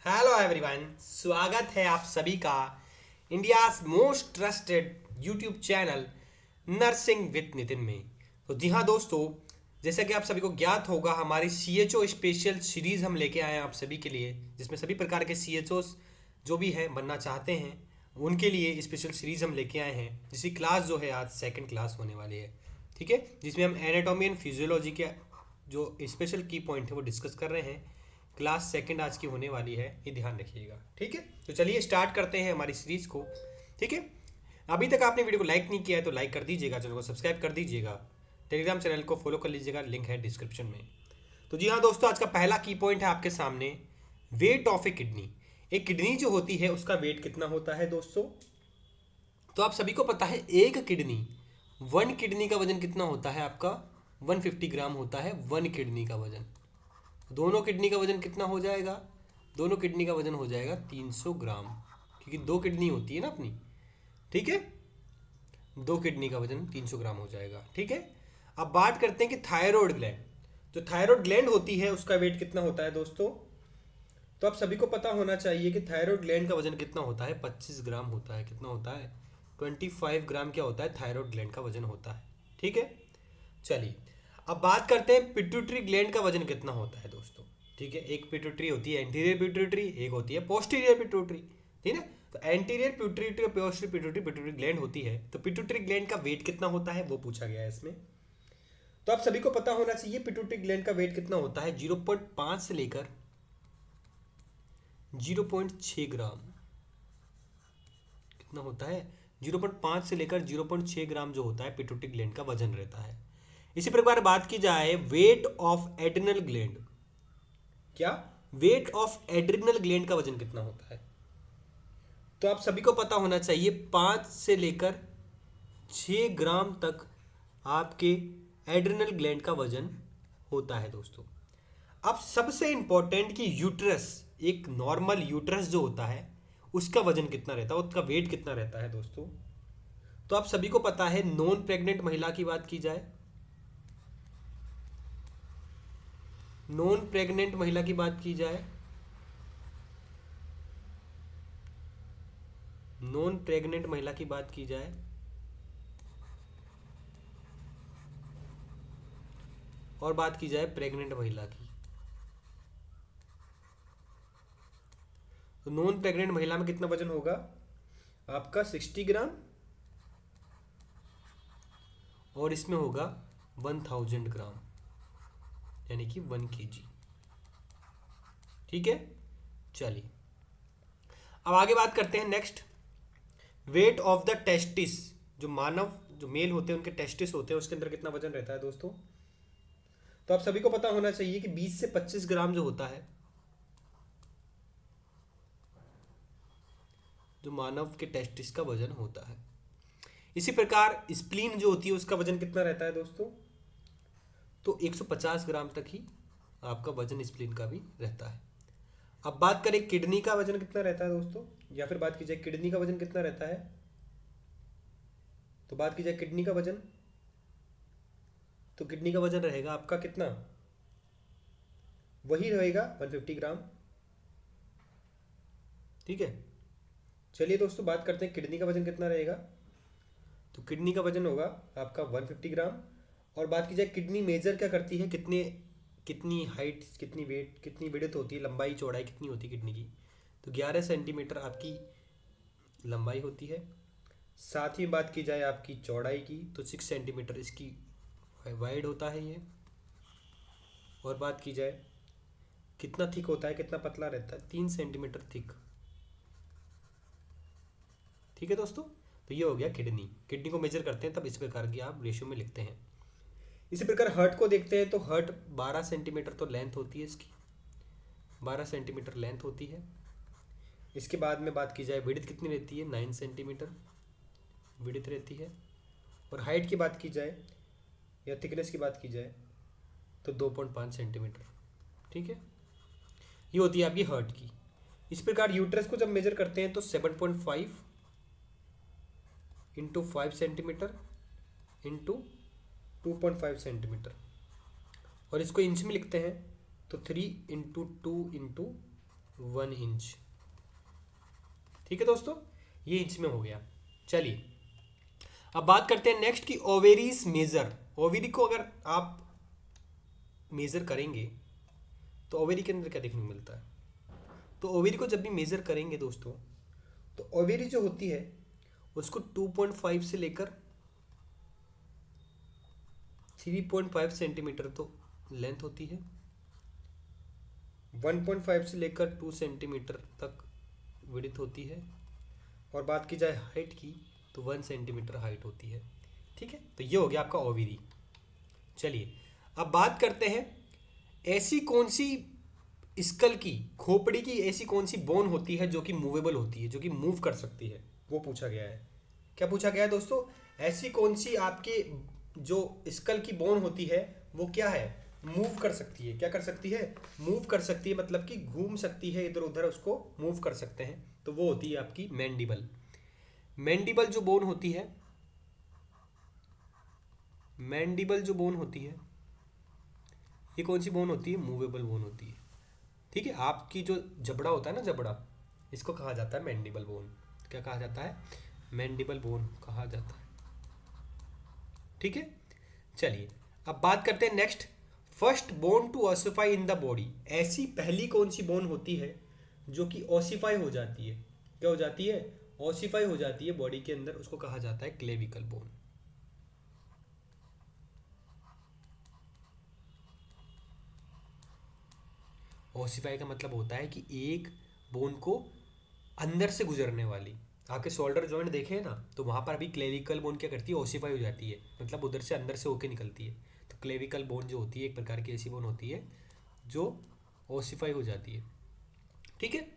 Hello everyone, स्वागत है आप सभी का India's most trusted YouTube channel nursing with Nitin में। तो जी हाँ दोस्तों, जैसा कि आप सभी को ज्ञात होगा, हमारी CHO स्पेशल सीरीज हम लेके आए हैं आप सभी के लिए, जिसमें सभी प्रकार के CHOs जो भी है बनना चाहते हैं उनके लिए स्पेशल सीरीज हम लेके आए हैं। जिसकी क्लास जो है आज सेकंड क्लास होने वाली है, ठीक है, जिसमें हम एनाटॉमी एंड फिजियोलॉजी के जो स्पेशल की पॉइंट है वो डिस्कस कर रहे हैं। क्लास सेकंड आज की होने वाली है, ये ध्यान रखिएगा, ठीक है। तो चलिए स्टार्ट करते हैं हमारी सीरीज को, ठीक है। अभी तक आपने वीडियो को लाइक नहीं किया है तो लाइक कर दीजिएगा, चैनल को सब्सक्राइब कर दीजिएगा, टेलीग्राम चैनल को फॉलो कर लीजिएगा, लिंक है डिस्क्रिप्शन में। तो जी हाँ दोस्तों, आज का पहला की पॉइंट है आपके सामने, वेट ऑफ ए किडनी। एक किडनी जो होती है उसका वेट कितना होता है दोस्तों? तो आप सभी को पता है एक किडनी, वन किडनी का वजन कितना होता है आपका? 150 ग्राम होता है वन किडनी का वजन। दोनों किडनी का वजन कितना हो जाएगा? दोनों किडनी का वजन हो जाएगा 300 ग्राम, क्योंकि दो किडनी होती है ना अपनी, ठीक है। दो किडनी का वजन 300 ग्राम हो जाएगा, ठीक है। अब बात करते हैं कि थायराइड ग्लैंड, जो थायराइड ग्लैंड होती है उसका वेट कितना होता है दोस्तों? तो आप सभी को पता होना चाहिए कि थायराइड ग्लैंड का वजन कितना होता है? 25 ग्राम होता है। कितना होता है? 25 ग्राम क्या होता है? थायराइड ग्लैंड का वजन होता है, ठीक है। चलिए अब बात करते हैं पिट्यूटरी ग्लैंड का वजन कितना होता है दोस्तों, ठीक है। एक पिट्यूटरी होती है एंटीरियर पिट्यूटरी, एक होती है पोस्टीरियर पिट्यूटरी, ठीक है ना। तो एंटीरियर पिट्यूटरी और पोस्टीरियर पिट्यूटरी पिट्यूटरी ग्लैंड होती है। तो पिट्यूटरी ग्लैंड का वेट कितना होता है वो पूछा गया है इसमें। तो आप सभी को पता होना चाहिए पिट्यूटरी ग्लैंड का वेट कितना होता है। 0.5 से लेकर 0.6 ग्राम कितना होता है? 0.5 से लेकर 0.6 ग्राम जो होता है पिट्यूटरी ग्लैंड का वजन रहता है। इसी प्रकार बात की जाए वेट ऑफ एड्रिनल ग्लैंड, क्या वेट ऑफ एड्रिनल ग्लैंड का वजन कितना होता है? तो आप सभी को पता होना चाहिए 5 से लेकर 6 ग्राम तक आपके एड्रिनल ग्लैंड का वजन होता है दोस्तों। अब सबसे इंपॉर्टेंट कि यूट्रस, एक नॉर्मल यूट्रस जो होता है उसका वजन कितना रहता है, उसका वेट कितना रहता है दोस्तों? तो आप सभी को पता है, नॉन प्रेग्नेंट महिला की बात की जाए, नॉन प्रेग्नेंट महिला की बात की जाए, नॉन प्रेग्नेंट महिला की बात की जाए और बात की जाए प्रेग्नेंट महिला की, तो नॉन प्रेग्नेंट महिला में कितना वजन होगा आपका? 60 ग्राम, और इसमें होगा 1000 ग्राम, यानी कि 1 kg, ठीक है। चलिए अब आगे बात करते हैं next, weight of the testis. जो मानव, जो मेल होते हैं उनके टेस्टिस होते हैं, उसके अंदर कितना वजन रहता है दोस्तों? तो आप सभी को पता होना चाहिए कि 20 से 25 ग्राम जो होता है, जो मानव के टेस्टिस का वजन होता है। इसी प्रकार स्प्लीन जो होती है उसका वजन कितना रहता है दोस्तों? तो 150 ग्राम तक ही आपका वजन स्प्लीन का भी रहता है। अब बात करें किडनी का वजन कितना रहता है दोस्तों, या फिर बात की जाए किडनी का वजन कितना रहता है, तो बात की जाए किडनी का वजन, तो किडनी का वजन रहेगा आपका कितना? वही रहेगा 150 ग्राम, ठीक है। चलिए दोस्तों बात करते हैं किडनी का वजन कितना रहेगा। तो किडनी का वजन होगा आपका 150 ग्राम। और बात की जाए किडनी मेजर क्या करती है, कितने, कितनी हाइट, कितनी वेट, कितनी विड्थ होती है, लंबाई चौड़ाई कितनी होती है किडनी की? तो 11 सेंटीमीटर आपकी लंबाई होती है। साथ ही बात की जाए आपकी चौड़ाई की, तो 6 सेंटीमीटर इसकी वाइड होता है ये। और बात की जाए कितना थिक होता है, कितना पतला रहता है, 3 सेंटीमीटर थिक, ठीक है दोस्तों। तो ये हो गया किडनी। किडनी को मेजर करते हैं तब इस प्रकार की आप रेशियो में लिखते हैं। इसी प्रकार हार्ट को देखते हैं, तो हार्ट 12 सेंटीमीटर तो लेंथ होती है इसकी, 12 सेंटीमीटर लेंथ होती है। इसके बाद में बात की जाए विड्थ कितनी रहती है, 9 सेंटीमीटर विड्थ रहती है। और हाइट की बात की जाए या थिकनेस की बात की जाए तो 2.5 सेंटीमीटर, ठीक है। ये होती है आपकी हार्ट की। इस प्रकार यूट्रस को जब मेजर करते हैं तो 7.5 इंटू 5 सेंटीमीटर इंटू 2.5 सेंटीमीटर, और इसको इंच में लिखते हैं तो 3 इंटू 2 इंटू 1 इंच। ठीक है दोस्तों, ये इंच में हो गया। चलिए अब बात करते हैं नेक्स्ट की ओवेरीज मेजर। ओवेरी को अगर आप मेजर करेंगे तो ओवेरी के अंदर क्या देखने को मिलता है? तो ओवेरी को जब भी मेजर करेंगे दोस्तों, तो ओवेरी जो होती है उसको 2.5 से लेकर 3.5 सेंटीमीटर तो लेंथ होती है, 1.5 से लेकर 2 सेंटीमीटर तक विड्थ होती है, और बात की जाए हाइट की तो 1 सेंटीमीटर हाइट होती है। ठीक है, तो ये हो गया आपका ओवेरी। चलिए अब बात करते हैं ऐसी कौन सी स्कल की, खोपड़ी की ऐसी कौन सी बोन होती है जो कि मूवेबल होती है, जो कि मूव कर सकती है, वो पूछा गया है। क्या पूछा गया है दोस्तों? ऐसी कौन सी आपके जो स्कल की बोन होती है वो क्या है, मूव कर सकती है। क्या कर सकती है? मूव कर सकती है, मतलब कि घूम सकती है इधर उधर, उसको मूव कर सकते हैं, तो वो होती है आपकी मैंडिबल। मैंडिबल जो बोन होती है, मैंडिबल जो बोन होती है, ये कौन सी बोन होती है? मूवेबल बोन होती है। ठीक है, आपकी जो जबड़ा होता है ना, जबड़ा, इसको कहा जाता है मैंडिबल बोन। क्या कहा जाता है? मैंडिबल बोन कहा जाता है। ठीक है, चलिए अब बात करते हैं next, first bone to ossify in the body. ऐसी पहली कौन सी बोन होती है जो कि ऑसिफाई हो जाती है? क्या हो जाती है? ऑसिफाई हो जाती है बॉडी के अंदर, उसको कहा जाता है क्लेविकल बोन। ऑसिफाई का मतलब होता है कि एक बोन को अंदर से गुजरने वाली। आपके शोल्डर जॉइंट देखे ना, तो वहाँ पर अभी क्लेविकल बोन क्या करती है? ऑसिफाई हो जाती है, मतलब उधर से अंदर से होके निकलती है। तो क्लेविकल बोन जो होती है एक प्रकार की ऐसी बोन होती है जो ऑसिफाई हो जाती है। ठीक है,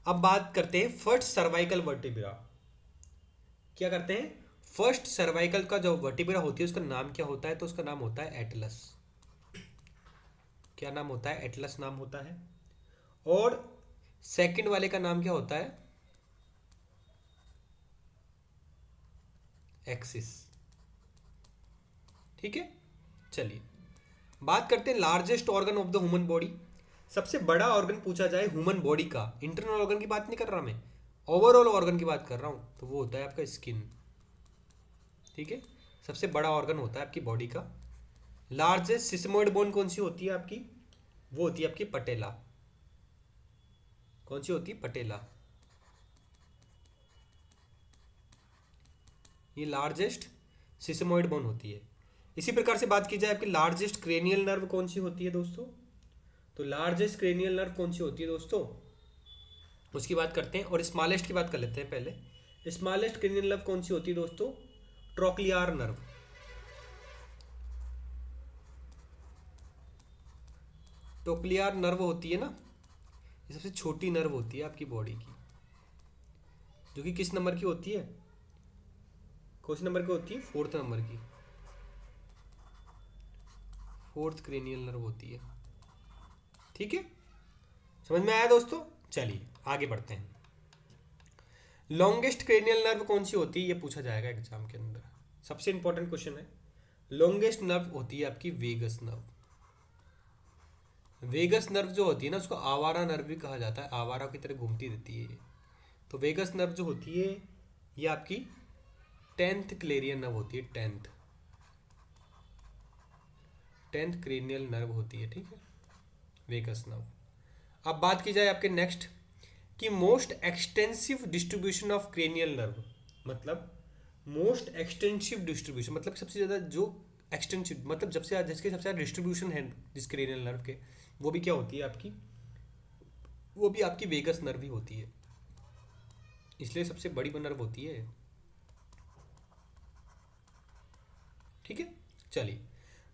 अब बात करते हैं फर्स्ट सर्वाइकल वर्टिब्रा। क्या करते हैं? फर्स्ट सर्वाइकल का जो वर्टिब्रा होती है उसका नाम क्या होता है? तो उसका नाम होता है एटलस। क्या नाम होता है? एटलस नाम होता है। और सेकंड वाले का नाम क्या होता है? एक्सिस। ठीक है, चलिए बात करते हैं largest organ of the human body. सबसे बड़ा ऑर्गन पूछा जाए ह्यूमन बॉडी का, इंटरनल ऑर्गन की बात नहीं कर रहा मैं, ओवरऑल ऑर्गन की बात कर रहा हूं, तो वो होता है आपका स्किन। ठीक है, सबसे बड़ा ऑर्गन होता है आपकी बॉडी का। लार्जेस्ट सिस्मोइड बोन कौन सी होती है आपकी? वो होती है आपकी पटेला। कौन सी होती है? पटेला। ये लार्जेस्ट सिस्मोइड बोन होती है। इसी प्रकार से बात की जाए आपकी लार्जेस्ट क्रेनियल नर्व कौन सी होती है दोस्तों? तो लार्जेस्ट क्रेनियल नर्व कौन सी होती है दोस्तों, उसकी बात करते हैं। और स्मॉलेस्ट की बात कर लेते हैं पहले। स्मॉलेस्ट क्रेनियल नर्व कौन सी होती है दोस्तों? Trochlear nerve. ट्रोक्लियर नर्व होती है ना, ये सबसे छोटी नर्व होती है आपकी बॉडी की, जो कि किस नंबर की होती है? कौन सी नंबर की होती है? 4th नंबर की, 4th क्रेनियल नर्व होती है। ठीक है, समझ में आया दोस्तों? चलिए आगे बढ़ते हैं। लॉन्गेस्ट क्रेनियल नर्व कौन सी होती है, ये पूछा जाएगा एग्जाम के अंदर, सबसे इंपॉर्टेंट क्वेश्चन है। लॉन्गेस्ट नर्व होती है आपकी वेगस नर्व। वेगस नर्व जो होती है ना, उसको आवारा नर्व भी कहा जाता है, आवारा की तरह घूमती रहती है ये। तो वेगस नर्व जो होती है ये आपकी 10th क्लेरियन नर्व होती है, 10th क्रेनियल नर्व होती है। ठीक है, वेगस नर्व। अब बात की जाए आपके नेक्स्ट कि most extensive distribution of cranial nerve, मतलब मोस्ट एक्सटेंसिव डिस्ट्रीब्यूशन मतलब सबसे ज़्यादा जो एक्सटेंसिव, मतलब जब से जिसके सबसे ज़्यादा डिस्ट्रीब्यूशन है जिस क्रेनियल नर्व के, वो भी क्या होती है आपकी? वो भी आपकी वेगस नर्व ही होती है, इसलिए सबसे बड़ी नर्व होती है। ठीक है, चलिए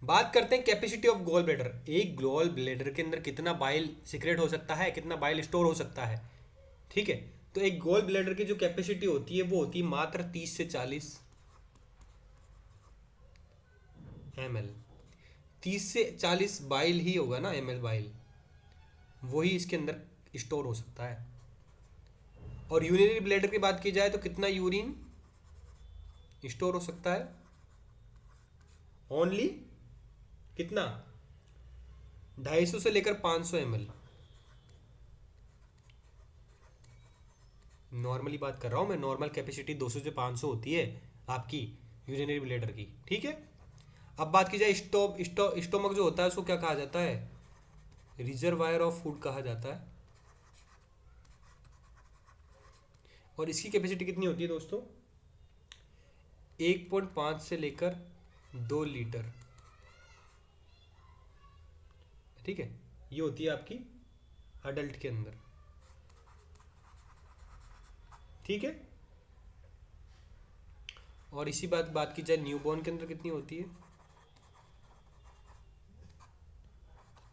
बात करते हैं कैपेसिटी ऑफ गॉल ब्लैडर। एक गॉल ब्लैडर के अंदर कितना बाइल सीक्रेट हो सकता है, कितना बाइल स्टोर हो सकता है। ठीक है, तो एक गॉल ब्लैडर की जो कैपेसिटी होती है वो होती है मात्र 30 से 40 ml। 30 से 40 बाइल ही होगा ना, ml बाइल, वही इसके अंदर स्टोर हो सकता है। और यूरिनरी ब्लैडर की बात की जाए तो कितना यूरिन स्टोर हो सकता है? ओनली कितना? 250 से लेकर 500 ml। नॉर्मली बात कर रहा हूँ मैं, नॉर्मल कैपेसिटी 200 से 500 होती है आपकी यूरिनरी ब्लैडर की, ठीक है। अब बात की जाए स्टोमक जो होता है उसको क्या कहा जाता है, रिजर्वायर ऑफ फूड कहा जाता है। और इसकी कैपेसिटी कितनी होती है दोस्तों, 1.5 से लेकर 2 लीटर, ठीक है। ये होती है आपकी अडल्ट के अंदर, ठीक है। और इसी बात की जाए न्यूबॉर्न के अंदर कितनी होती है,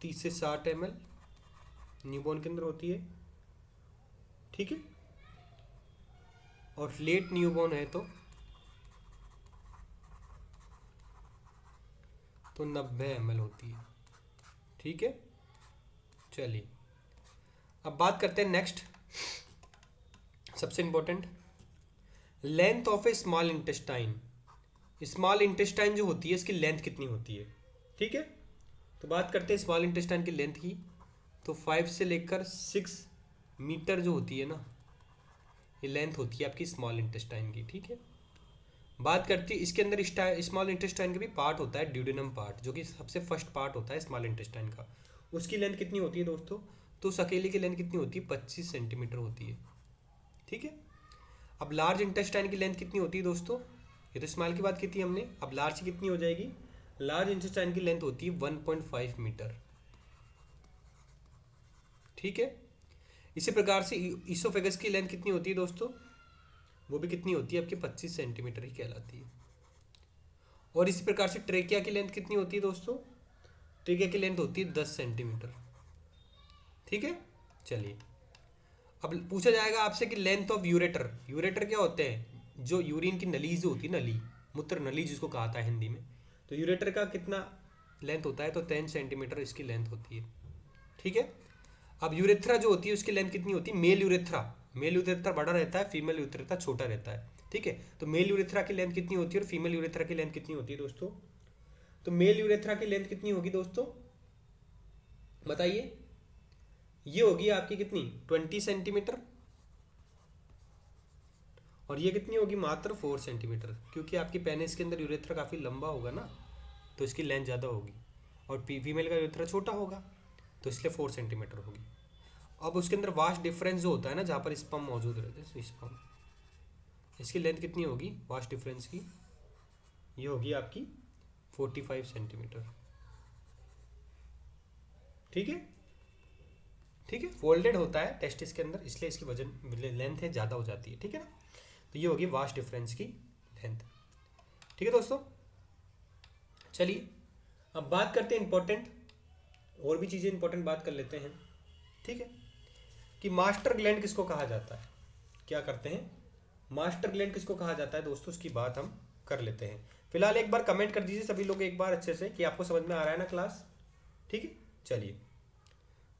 30 से 60 ml न्यूबॉर्न के अंदर होती है, ठीक है। और लेट न्यूबॉर्न है तो 90 ml होती है, ठीक है। चलिए अब बात करते हैं नेक्स्ट, सबसे important, length of A small intestine. Small intestine जो होती है इसकी लेंथ कितनी होती है, ठीक है। तो बात करते हैं स्मॉल इंटेस्टाइन की लेंथ की, तो 5 से लेकर 6 मीटर जो होती है ना, ये लेंथ होती है आपकी स्मॉल इंटेस्टाइन की, ठीक है। बात करती है इसके अंदर स्मॉल इंटेस्टाइन का भी पार्ट होता है ड्यूडेनम पार्ट, जो कि सबसे फर्स्ट पार्ट होता है स्मॉल इंटेस्टाइन का। उसकी लेंथ कितनी होती है दोस्तों, तो उस अकेले की लेंथ कितनी होती है, 25 सेंटीमीटर होती है, ठीक है। अब लार्ज इंटेस्टाइन की लेंथ कितनी होती है दोस्तों, ये तो स्मॉल की बात की थी हमने, अब लार्ज की कितनी हो जाएगी, लार्ज इंटेस्टाइन की लेंथ होती है 1.5 मीटर, ठीक है। इसी प्रकार से ईसोफेगस की लेंथ कितनी होती है दोस्तों, वो भी कितनी होती है आपकी 25 सेंटीमीटर ही कहलाती है। और इसी प्रकार से ट्रेकिया की लेंथ कितनी होती है दोस्तों, ट्रेकिया की लेंथ होती है 10 सेंटीमीटर, ठीक है। चलिए अब पूछा जाएगा आपसे कि लेंथ ऑफ यूरेटर, यूरेटर क्या होते हैं, जो यूरिन की नली जो होती है, नली, मूत्र नली जिसको कहा था हिंदी में, तो यूरेटर का कितना लेंथ होता है, तो 10 सेंटीमीटर इसकी लेंथ होती है, ठीक है। अब यूरेथ्रा जो होती है उसकी लेंथ कितनी होती है, मेल यूरेथ्रा बड़ा रहता है, फीमेल यूरेथ्रा छोटा रहता है, ठीक है। तो मेल यूरेथ्रा की लेंथ कितनी होती है और फीमेल यूरेथ्रा की लेंथ कितनी होती है दोस्तों, तो मेल यूरेथ्रा की लेंथ कितनी होगी दोस्तों, बताइए। ये होगी आपकी कितनी, 20 सेंटीमीटर, और ये कितनी होगी, मात्र 4 सेंटीमीटर, क्योंकि आपकी पेनिस के अंदर यूरेथ्रा काफ़ी लंबा होगा ना, तो इसकी लेंथ ज़्यादा होगी, और फीमेल का यूरेथ्रा छोटा होगा, तो इसलिए 4 सेंटीमीटर होगी। अब उसके अंदर वास्ट डिफरेंस जो होता है ना, जहाँ पर स्पर्म मौजूद रहते हैं, स्पर्म, इसकी लेंथ कितनी होगी वास्ट डिफरेंस की, ये होगी आपकी 45 सेंटीमीटर, ठीक है, ठीक है। फोल्डेड होता है टेस्टिस के अंदर, इसलिए इसकी वजन लेंथ है ज़्यादा हो जाती है, ठीक है ना। तो ये होगी वास्ट डिफरेंस की लेंथ, ठीक है दोस्तों। चलिए अब बात करते हैं इंपॉर्टेंट, और भी चीज़ें इंपॉर्टेंट बात कर लेते हैं, ठीक है, कि मास्टर ग्लैंड किसको कहा जाता है, क्या करते हैं, मास्टर ग्लैंड किसको कहा जाता है दोस्तों, उसकी बात हम कर लेते हैं। फिलहाल एक बार कमेंट कर दीजिए सभी लोग एक बार अच्छे से कि आपको समझ में आ रहा है ना क्लास, ठीक है। चलिए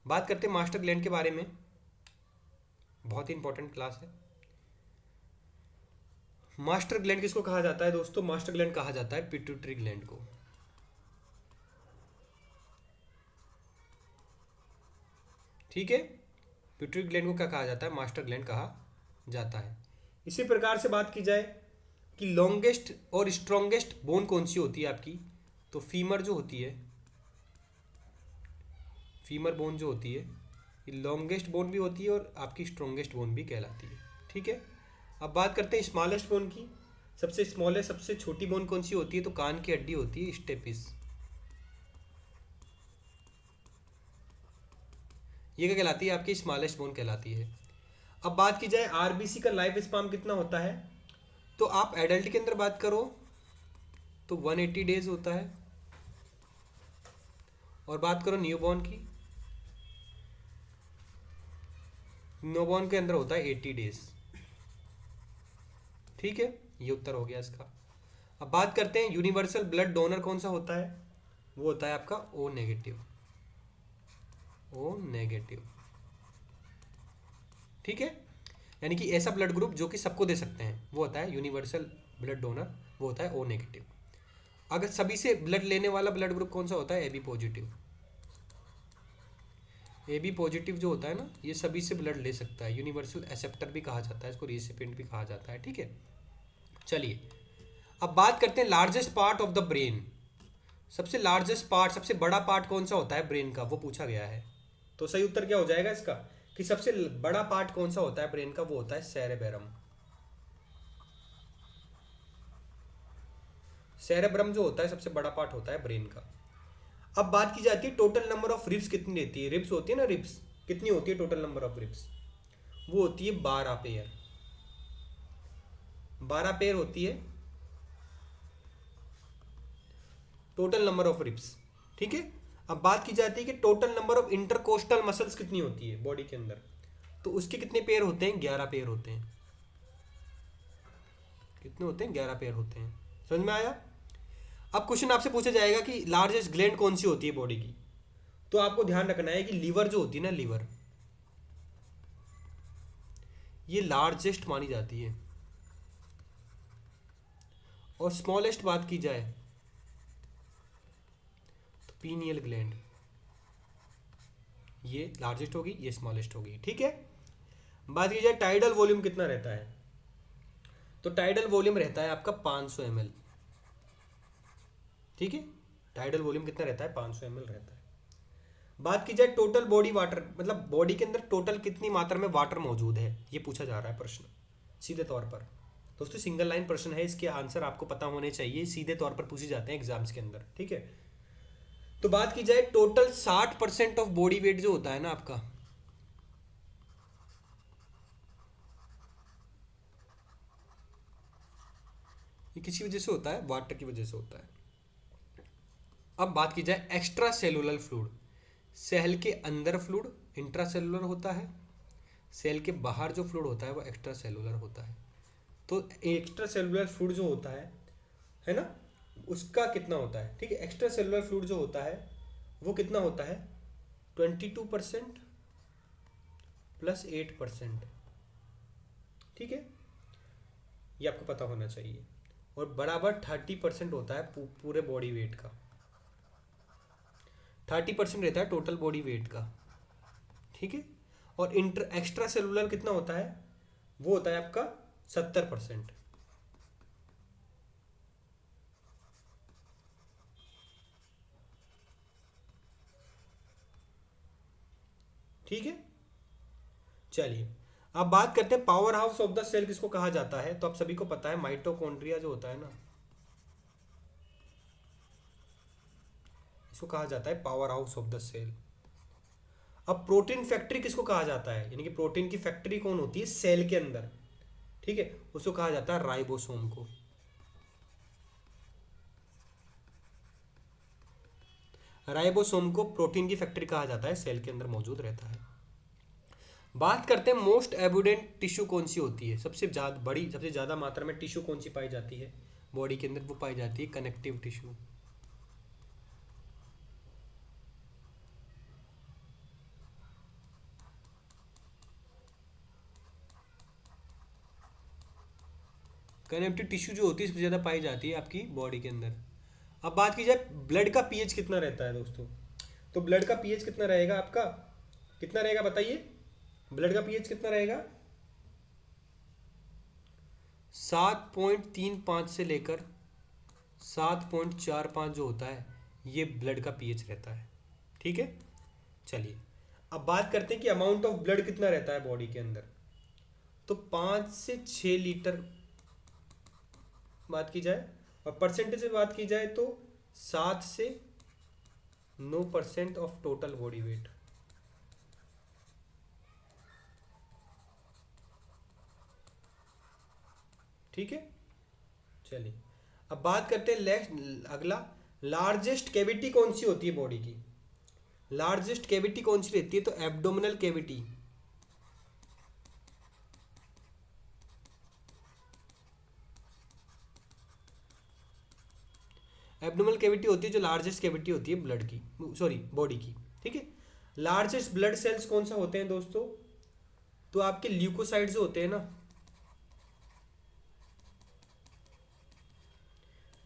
बात करते हैं मास्टर ग्लैंड के बारे में, बहुत ही इंपॉर्टेंट क्लास है। मास्टर ग्लैंड किसको कहा जाता है दोस्तों, मास्टर ग्लैंड कहा जाता है पिट्यूटरी ग्लैंड को, ठीक है। पिट्यूटरी ग्लैंड को क्या कहा जाता है, मास्टर ग्लैंड कहा जाता है। इसी प्रकार से बात की जाए कि लॉन्गेस्ट और स्ट्रॉन्गेस्ट बोन कौन सी होती है आपकी, तो फीमर जो होती है, फीमर बोन जो होती है, ये लॉन्गेस्ट बोन भी होती है और आपकी स्ट्रॉन्गेस्ट बोन भी कहलाती है, ठीक है। अब बात करते हैं स्मॉलेस्ट बोन की, सबसे स्मॉलेस्ट सबसे छोटी बोन कौन सी होती है, तो कान की हड्डी होती है स्टेपिस, ये क्या कहलाती है, आपकी स्मॉलेस्ट बोन कहलाती है। अब बात की जाए आरबीसी का लाइफ स्पान कितना होता है, तो आप एडल्ट के अंदर बात करो तो 180 डेज होता है, और बात करो न्यूबॉर्न की, न्यूबॉर्न के अंदर होता है 80 डेज, ठीक है। ये उत्तर हो गया इसका। अब बात करते हैं यूनिवर्सल ब्लड डोनर कौन सा होता है, वो होता है आपका ओ नेगेटिव, ओ नेगेटिव, ठीक है। यानी कि ऐसा ब्लड ग्रुप जो कि सबको दे सकते हैं, वो होता है यूनिवर्सल ब्लड डोनर, वो होता है ओ नेगेटिव। अगर सभी से ब्लड लेने वाला ब्लड ग्रुप कौन सा होता है, A B positive. A B positive जो होता है ना, ये सभी से ब्लड ले सकता है, यूनिवर्सल एक्सेप्टर भी कहा जाता है इसको, रेसिपिएंट भी कहा जाता है, ठीक है। चलिए अब बात करते हैं largest part of the brain. सबसे लार्जेस्ट पार्ट, सबसे बड़ा पार्ट कौन सा होता है ब्रेन का, वो पूछा गया है। तो सही उत्तर क्या हो जाएगा इसका, कि सबसे बड़ा पार्ट कौन सा होता है ब्रेन का, वो होता है सेरेब्रम। सेरेब्रम जो होता है सबसे बड़ा पार्ट होता है ब्रेन का। अब बात की जाती है टोटल नंबर ऑफ रिब्स कितनी रहती है, रिब्स होती है ना, रिब्स कितनी होती है टोटल नंबर ऑफ रिब्स, वो होती है 12 पेयर, 12 पेयर होती है टोटल नंबर ऑफ रिब्स, ठीक है। अब बात की जाती है कि total number of intercostal muscles कितनी होती है बॉडी के अंदर, तो उसके कितने पेयर होते हैं, 11 पेयर होते हैं। कितने होते हैं, 11 पेयर होते हैं। समझ में आया। अब क्वेश्चन आपसे पूछा जाएगा कि लार्जेस्ट ग्लैंड कौन सी होती है बॉडी की, तो आपको ध्यान रखना है कि लीवर जो होती है ना, लीवर ये लार्जेस्ट मानी जाती है, और स्मॉलेस्ट बात की जाए तो पीनियल ग्लैंड, ये लार्जेस्ट होगी, ये स्मॉलेस्ट होगी, ठीक है। बात की जाए टाइडल वॉल्यूम कितना रहता है, तो टाइडल वॉल्यूम रहता है आपका 500 ml, ठीक है। टाइडल वॉल्यूम कितना रहता है, 500 ml रहता है। बात की जाए टोटल बॉडी वाटर, मतलब बॉडी के अंदर टोटल कितनी मात्रा में वाटर मौजूद है, ये पूछा जा रहा है प्रश्न सीधे तौर पर। दोस्तों सिंगल लाइन प्रश्न है, इसके आंसर आपको पता होने चाहिए, सीधे तौर पर पूछे जाते हैं एग्जाम्स के अंदर, ठीक है। तो बात की जाए टोटल 60% ऑफ बॉडी वेट जो होता है ना आपका, ये किसी वजह से होता है, वाटर की वजह से होता है। अब बात की जाए एक्स्ट्रा सेलुलर फ्लूइड, सेल के अंदर फ्लूइड इंट्रा सेलुलर होता है, सेल के बाहर जो फ्लूइड होता है वो एक्स्ट्रा सेलुलर होता है। तो एक्स्ट्रा सेलुलर फ्लूइड जो होता है ना, उसका कितना होता है, ठीक है। एक्स्ट्रा सेलुलर फ्लूइड जो होता है वो कितना होता है, 22% प्लस 8%, ठीक है, ये आपको पता होना चाहिए। और बराबर 30% होता है पूरे बॉडी वेट का, 30% रहता है टोटल बॉडी वेट का, ठीक है। और एक्स्ट्रा सेलुलर कितना होता है, वो होता है आपका 70%, ठीक है। चलिए अब बात करते हैं powerhouse of the cell किसको कहा जाता है, तो आप सभी को पता है माइटोकॉन्ड्रिया जो होता है ना, इसको कहा जाता है powerhouse of the cell. अब प्रोटीन फैक्ट्री किसको कहा जाता है, यानी कि प्रोटीन की फैक्ट्री कौन होती है सेल के अंदर, ठीक है, उसको कहा जाता है राइबोसोम को। राइबोसोम को प्रोटीन की फैक्ट्री कहा जाता है, सेल के अंदर मौजूद रहता है। बात करते हैं मोस्ट एबुडेंट टिश्यू कौन सी होती है, सबसे ज्यादा बड़ी, सबसे ज्यादा मात्रा में टिश्यू कौन सी पाई जाती है बॉडी के अंदर, वो पाई जाती है कनेक्टिव टिश्यू। कनेक्टिव टिश्यू जो होती है सबसे ज़्यादा पाई जाती है आपकी बॉडी के अंदर। अब बात की जाए ब्लड का पीएच कितना रहता है दोस्तों, तो ब्लड का पीएच कितना रहेगा आपका, कितना रहेगा बताइए, ब्लड का पीएच कितना रहेगा, 7.35 से लेकर 7.45 जो होता है, ये ब्लड का पीएच रहता है, ठीक है। चलिए अब बात करते हैं कि अमाउंट ऑफ ब्लड कितना रहता है बॉडी के अंदर, तो 5 से 6 लीटर बात की जाए, और परसेंटेज में बात की जाए तो 7 से 9% ऑफ टोटल बॉडी वेट, ठीक है। चलिए अब बात करते हैं अगला, लार्जेस्ट कैविटी कौन सी होती है बॉडी की, लार्जेस्ट कैविटी कौन सी रहती है, तो एब्डोमिनल कैविटी, एब्डोमिनल कैविटी होती है जो लार्जेस्ट कैविटी होती है ब्लड की, सॉरी बॉडी की, ठीक है। लार्जेस्ट ब्लड सेल्स कौन सा होते हैं दोस्तों, तो आपके ल्यूकोसाइड जो होते हैं ना,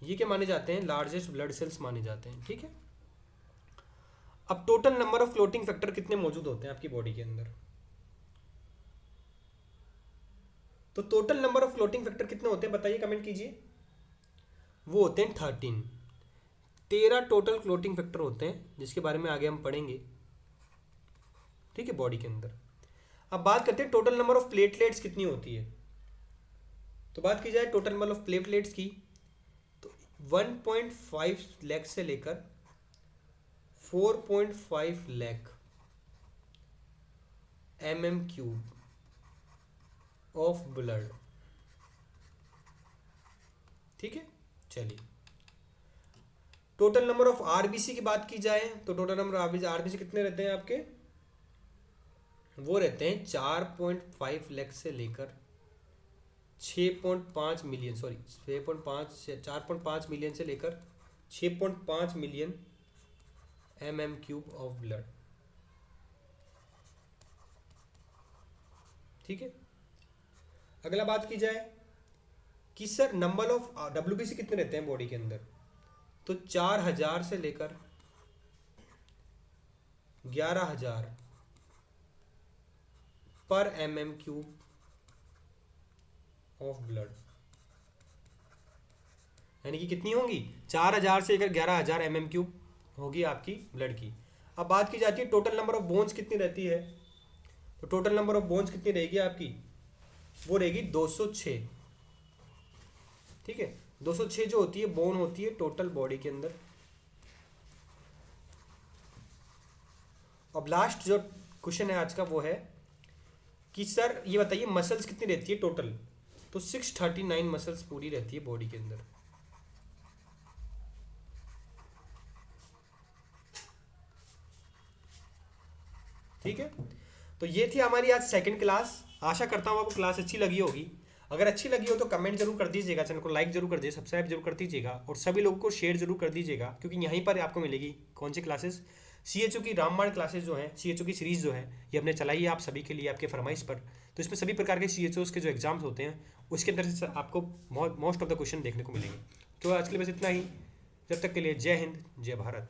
ये क्या माने जाते हैं, लार्जेस्ट ब्लड सेल्स माने जाते हैं, ठीक है। अब total number of clotting factor कितने मौजूद होते हैं आपकी बॉडी के अंदर? तो total number of clotting factor कितने होते हैं बताइए, कमेंट कीजिए। वो होते हैं 13। 13 टोटल क्लोटिंग फैक्टर होते हैं, जिसके बारे में आगे हम पढ़ेंगे, ठीक है, बॉडी के अंदर। अब बात करते हैं टोटल नंबर ऑफ प्लेटलेट्स कितनी होती है। तो बात की जाए टोटल नंबर ऑफ प्लेटलेट्स की, तो 1.5 लाख से लेकर 4.5 लाख mm³ ऑफ ब्लड, ठीक है। चलिए, टोटल नंबर ऑफ आरबीसी की बात की जाए तो टोटल नंबर ऑफ आरबीसी कितने रहते हैं आपके? वो रहते हैं 4.5 लाख से लेकर 6.5 मिलियन, सॉरी 4.5 मिलियन से लेकर 6.5 मिलियन mm³ ऑफ ब्लड, ठीक है। अगला बात की जाए कि सर नंबर ऑफ डब्ल्यूबीसी कितने रहते हैं बॉडी के अंदर, तो 4000 से लेकर 11,000 पर mm³ ऑफ ब्लड, यानी कि कितनी होंगी? 4000 से लेकर 11,000 mm³ होगी आपकी ब्लड की। अब बात की जाती है टोटल नंबर ऑफ बोन्स कितनी रहती है, तो टोटल नंबर ऑफ बोन्स कितनी रहेगी आपकी? वो रहेगी 206, ठीक है। 206 जो होती है बोन होती है टोटल बॉडी के अंदर। अब लास्ट जो क्वेश्चन है आज का वो है कि सर ये बताइए मसल्स कितनी रहती है टोटल, तो 639 मसल्स पूरी रहती है बॉडी के अंदर। ठीक है, तो ये थी हमारी आज सेकंड क्लास। आशा करता हूँ आपको क्लास अच्छी लगी होगी। अगर अच्छी लगी हो तो कमेंट जरूर कर दीजिएगा, चैनल को लाइक जरूर कर दीजिए, सब्सक्राइब जरूर कर दीजिएगा और सभी लोगों को शेयर जरूर कर दीजिएगा, क्योंकि यहीं पर आपको मिलेगी कौन सी क्लासेस, सीएचओ की रामबाण क्लासेस जो हैं, सीएचओ की सीरीज़ जो है ये हमने चलाई है आप सभी के लिए आपके फरमाइश पर। तो इसमें सभी प्रकार के सीएचओस के जो एग्जाम्स होते हैं उसके अंदर से आपको मोस्ट ऑफ द क्वेश्चन देखने को मिलेंगे। तो आज के लिए बस इतना ही, जब तक के लिए जय हिंद जय भारत।